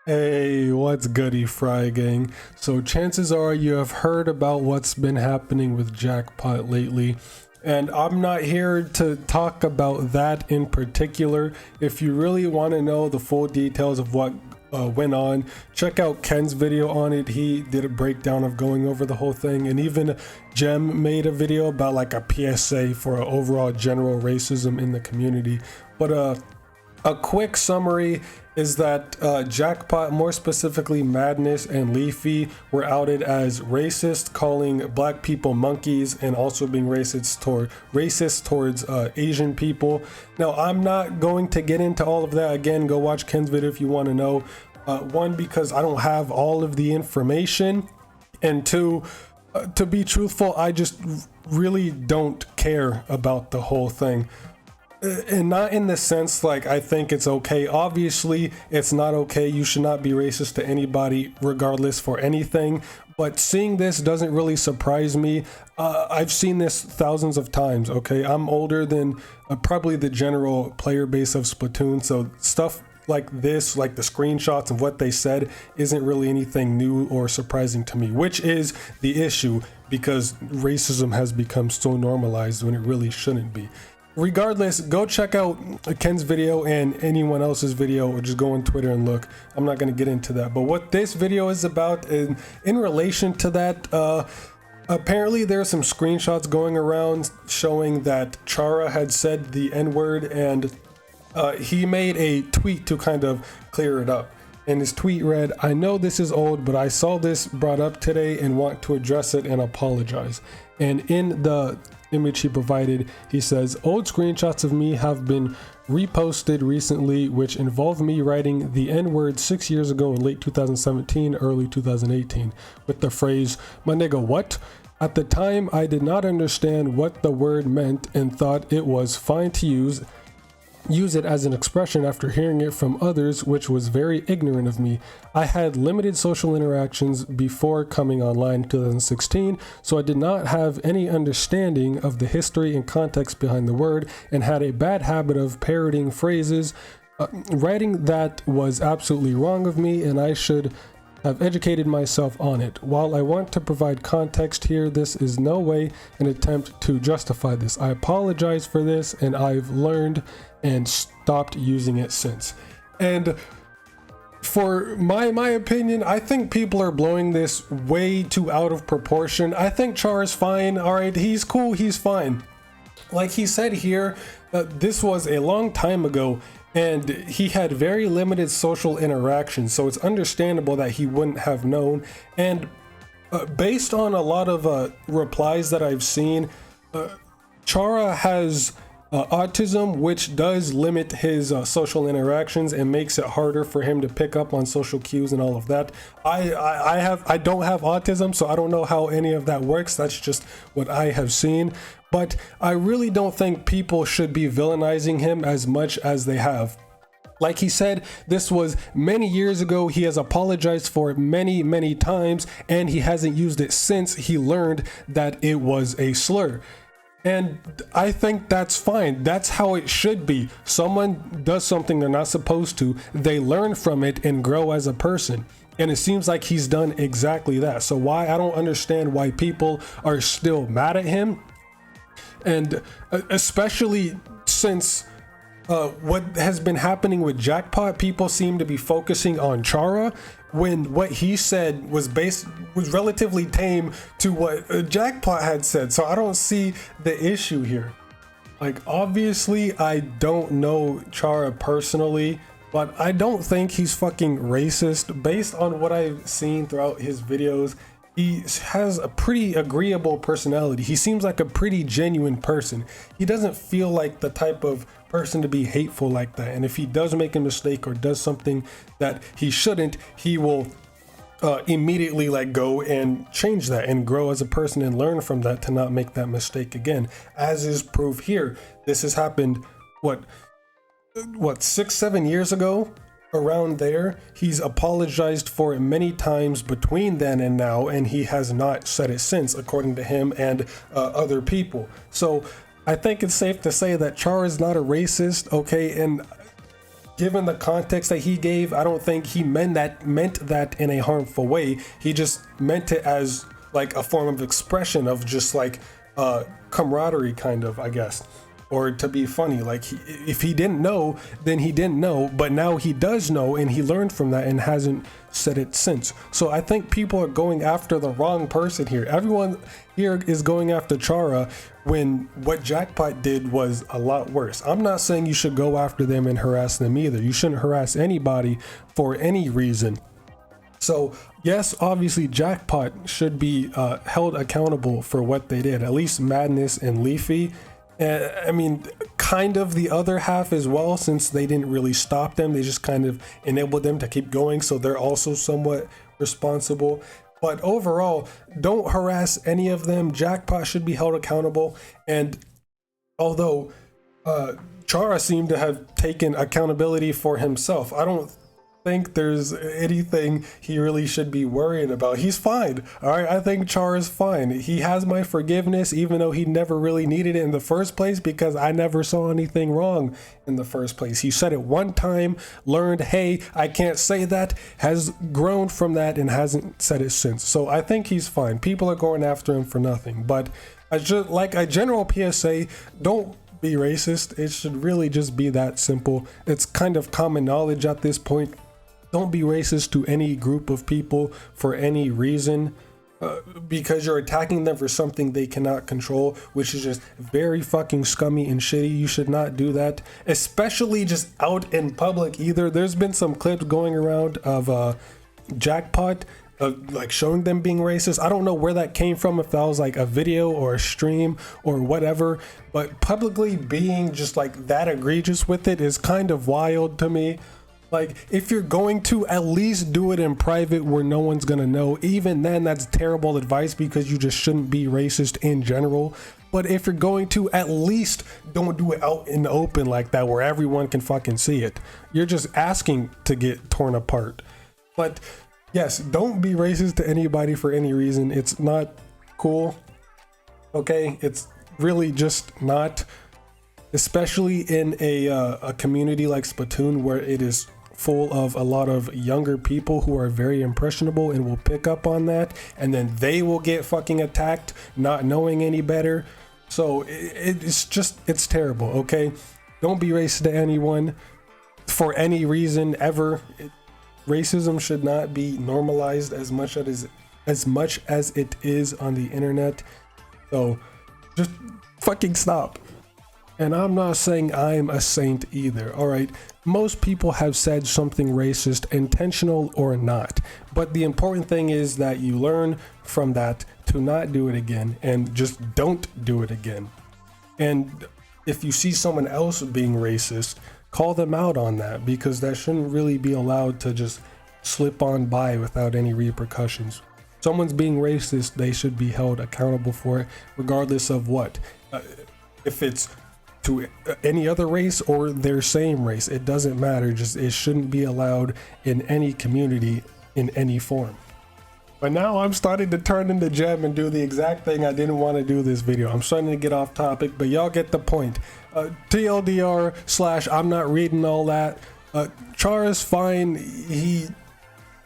Hey, what's goody, Frye gang? So chances are you have heard about what's been happening with Jackpot lately, and I'm not here to talk about that in particular. If you really want to know the full details of what went on, check out Ken's video on it. He did a breakdown of going over the whole thing, and even Jem made a video about like a PSA for overall general racism in the community. But a quick summary is that Jackpot, more specifically Madness and Leafy, were outed as racist, calling black people monkeys and also being racist towards Asian people. Now, I'm not going to get into all of that. Again, go watch Ken's video if you want to know. One, because I don't have all of the information, and two, to be truthful, I just really don't care about the whole thing. And not in the sense like I think it's okay. Obviously it's not okay. You should not be racist to anybody regardless for anything, but seeing this doesn't really surprise me. I've seen this thousands of times. Okay, I'm older than probably the general player base of Splatoon, so stuff like this, like the screenshots of what they said, isn't really anything new or surprising to me, which is the issue, because racism has become so normalized when it really shouldn't be. Regardless, go check out Ken's video and anyone else's video, or just go on Twitter and look. I'm not going to get into that, but what this video is about in relation to that, apparently there are some screenshots going around showing that Chara had said the N-word, and he made a tweet to kind of clear it up. And his tweet read, "I know this is old, but I saw this brought up today and want to address it and apologize." And in the image he provided, he says, "Old screenshots of me have been reposted recently, which involve me writing the N-word 6 years ago in late 2017, early 2018, with the phrase, 'my nigga, what?' At the time, I did not understand what the word meant and thought it was fine to use it as an expression after hearing it from others, which was very ignorant of me. I had limited social interactions before coming online in 2016, so I did not have any understanding of the history and context behind the word, and had a bad habit of parroting phrases. Writing that was absolutely wrong of me, and I should have educated myself on it. While I want to provide context here, this is no way an attempt to justify this. I apologize for this, and I've learned and stopped using it since." And for my opinion, I think people are blowing this way too out of proportion. I think Chara's fine. All right, he's cool, he's fine. Like he said here, this was a long time ago, and he had very limited social interactions, so it's understandable that he wouldn't have known. And based on a lot of replies that I've seen, Chara has autism, which does limit his social interactions and makes it harder for him to pick up on social cues and all of that. I don't have autism, so I don't know how any of that works. That's just what I have seen. But I really don't think people should be villainizing him as much as they have. Like he said, this was many years ago. He has apologized for it many times, and he hasn't used it since he learned that it was a slur. And I think that's fine. That's how it should be. Someone does something they're not supposed to, they learn from it and grow as a person. And it seems like he's done exactly that. So I don't understand why people are still mad at him. And especially since what has been happening with Jackpot, people seem to be focusing on Chara, when what he said was relatively tame to what Jackpot had said. So I don't see the issue here. Like, obviously I don't know Chara personally, but I don't think he's fucking racist. Based on what I've seen throughout his videos, he has a pretty agreeable personality. He seems like a pretty genuine person. He doesn't feel like the type of person to be hateful like that. And if he does make a mistake or does something that he shouldn't, he will immediately let go and change that and grow as a person and learn from that to not make that mistake again. As is proof here, this has happened, what 6-7 years ago? Around there. He's apologized for it many times between then and now, and he has not said it since, according to him and other people. So I think it's safe to say that Chara is not a racist, okay? And given the context that he gave, I don't think he meant that in a harmful way. He just meant it as like a form of expression of just like camaraderie, kind of, I guess, or to be funny. Like if he didn't know, then he didn't know, but now he does know, and he learned from that and hasn't said it since. So I think people are going after the wrong person here. Everyone here is going after Chara when what Jackpot did was a lot worse. I'm not saying you should go after them and harass them either. You shouldn't harass anybody for any reason. So yes, obviously Jackpot should be held accountable for what they did, at least Madness and Leafy. I mean, kind of the other half as well, since they didn't really stop them. They just kind of enabled them to keep going, so they're also somewhat responsible. But overall, don't harass any of them. Jackpot should be held accountable. And although Chara seemed to have taken accountability for himself, I don't think there's anything he really should be worrying about. He's fine. All right, I think Chara's fine. He has my forgiveness, even though he never really needed it in the first place, because I never saw anything wrong in the first place. He said it one time, learned, hey, I can't say that, has grown from that, and hasn't said it since. So I think he's fine. People are going after him for nothing. But I just like a general PSA, don't be racist. It should really just be that simple. It's kind of common knowledge at this point. Don't be racist to any group of people for any reason, because you're attacking them for something they cannot control, which is just very fucking scummy and shitty. You should not do that, especially just out in public either. There's been some clips going around of Jackpot like showing them being racist. I don't know where that came from, if that was like a video or a stream or whatever, but publicly being just like that egregious with it is kind of wild to me. Like, if you're going to, at least do it in private where no one's gonna know. Even then, that's terrible advice, because you just shouldn't be racist in general. But if you're going to, at least don't do it out in the open like that where everyone can fucking see it. You're just asking to get torn apart. But yes, don't be racist to anybody for any reason. It's not cool. Okay, it's really just not, especially in a community like Splatoon, where it is full of a lot of younger people who are very impressionable and will pick up on that, and then they will get fucking attacked not knowing any better. So it's terrible. Okay, don't be racist to anyone for any reason ever. Racism should not be normalized as much as it is on the internet. So just fucking stop. And I'm not saying I'm a saint either, all right? Most people have said something racist, intentional or not. But the important thing is that you learn from that to not do it again, and just don't do it again. And if you see someone else being racist, call them out on that, because that shouldn't really be allowed to just slip on by without any repercussions. Someone's being racist, they should be held accountable for it, regardless of what. If it's to any other race or their same race, it doesn't matter. Just, it shouldn't be allowed in any community in any form. But now I'm starting to turn into Jem and do the exact thing I didn't want to do this video. I'm starting to get off topic, but y'all get the point. TLDR / I'm not reading all that. Chara's fine. He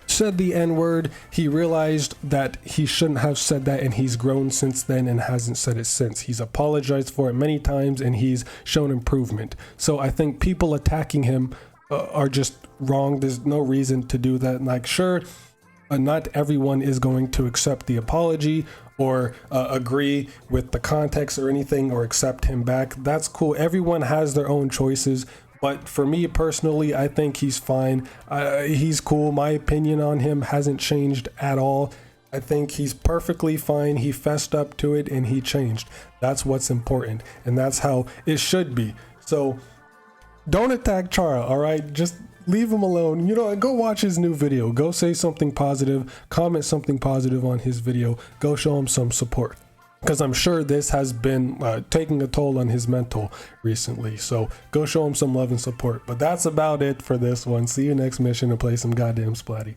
said the N-word. He realized that he shouldn't have said that, and he's grown since then and hasn't said it since. He's apologized for it many times, and he's shown improvement. So I think people attacking him are just wrong. There's no reason to do that. Like, sure, not everyone is going to accept the apology or agree with the context or anything, or accept him back. That's cool. Everyone has their own choices. But for me personally, I think he's fine. He's cool. My opinion on him hasn't changed at all. I think he's perfectly fine. He fessed up to it and he changed. That's what's important. And that's how it should be. So don't attack Chara, all right? Just leave him alone. You know, go watch his new video. Go say something positive. Comment something positive on his video. Go show him some support, because I'm sure this has been taking a toll on his mental recently. So go show him some love and support. But that's about it for this one. See you next mission and play some goddamn Splatty.